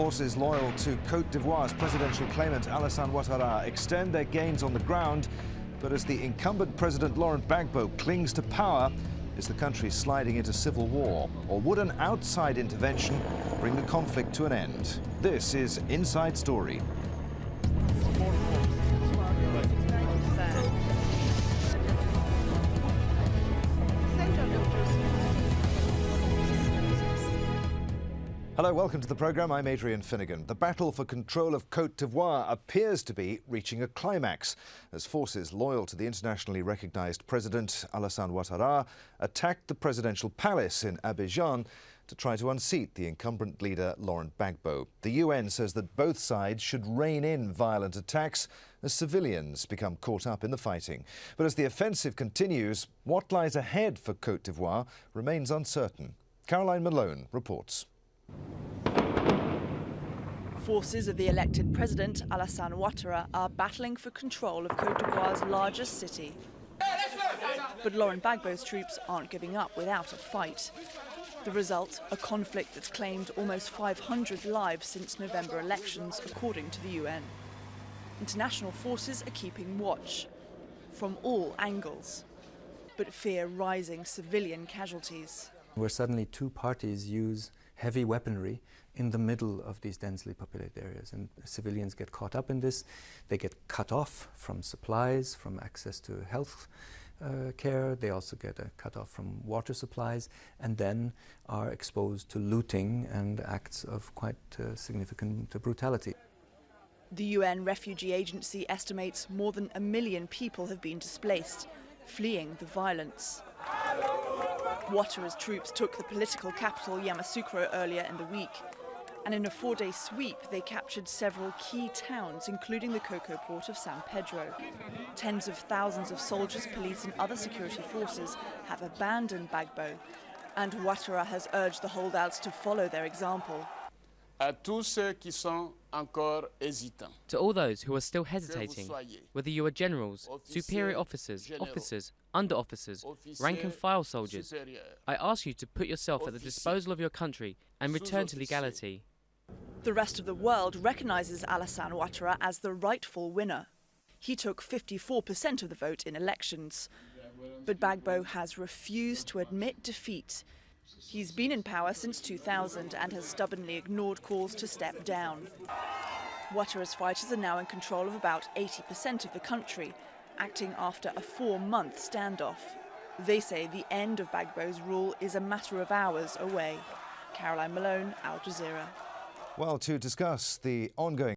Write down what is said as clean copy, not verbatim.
Forces loyal to Cote d'Ivoire's presidential claimant Alassane Ouattara extend their gains on the ground, but as the incumbent President Laurent Gbagbo clings to power, is the country sliding into civil war? Or would an outside intervention bring the conflict to an end? This is Inside Story. Hello, welcome to the programme. I'm Adrian Finnegan. The battle for control of Cote d'Ivoire appears to be reaching a climax as forces loyal to the internationally recognised President Alassane Ouattara attacked the presidential palace in Abidjan to try to unseat the incumbent leader Laurent Gbagbo. The UN says that both sides should rein in violent attacks as civilians become caught up in the fighting. But as the offensive continues, what lies ahead for Cote d'Ivoire remains uncertain. Caroline Malone reports. Forces of the elected president, Alassane Ouattara, are battling for control of Cote d'Ivoire's largest city. But Laurent Gbagbo's troops aren't giving up without a fight. The result, a conflict that's claimed almost 500 lives since November elections, according to the UN. International forces are keeping watch from all angles, but fear rising civilian casualties. Where suddenly two parties use heavy weaponry in the middle of these densely populated areas, and civilians get caught up in this. They get cut off from supplies, from access to health care. They also get cut off from water supplies, and then are exposed to looting and acts of quite significant brutality. The UN Refugee Agency estimates more than 1 million people have been displaced, fleeing the violence. Ouattara's troops took the political capital Yamoussoukro earlier in the week, and in a 4-day sweep they captured several key towns, including the cocoa port of San Pedro. Tens of thousands of soldiers, police and other security forces have abandoned Gbagbo, and Ouattara has urged the holdouts to follow their example. To all those who are still hesitating, whether you are generals, superior officers, under-officers, rank-and-file soldiers, I ask you to put yourself at the disposal of your country and return to legality. The rest of the world recognises Alassane Ouattara as the rightful winner. He took 54% of the vote in elections. But Gbagbo has refused to admit defeat. He's been in power since 2000 and has stubbornly ignored calls to step down. Ouattara's fighters are now in control of about 80% of the country, acting after a 4-month standoff. They say the end of Gbagbo's rule is a matter of hours away. Caroline Malone, Al Jazeera. Well, to discuss the ongoing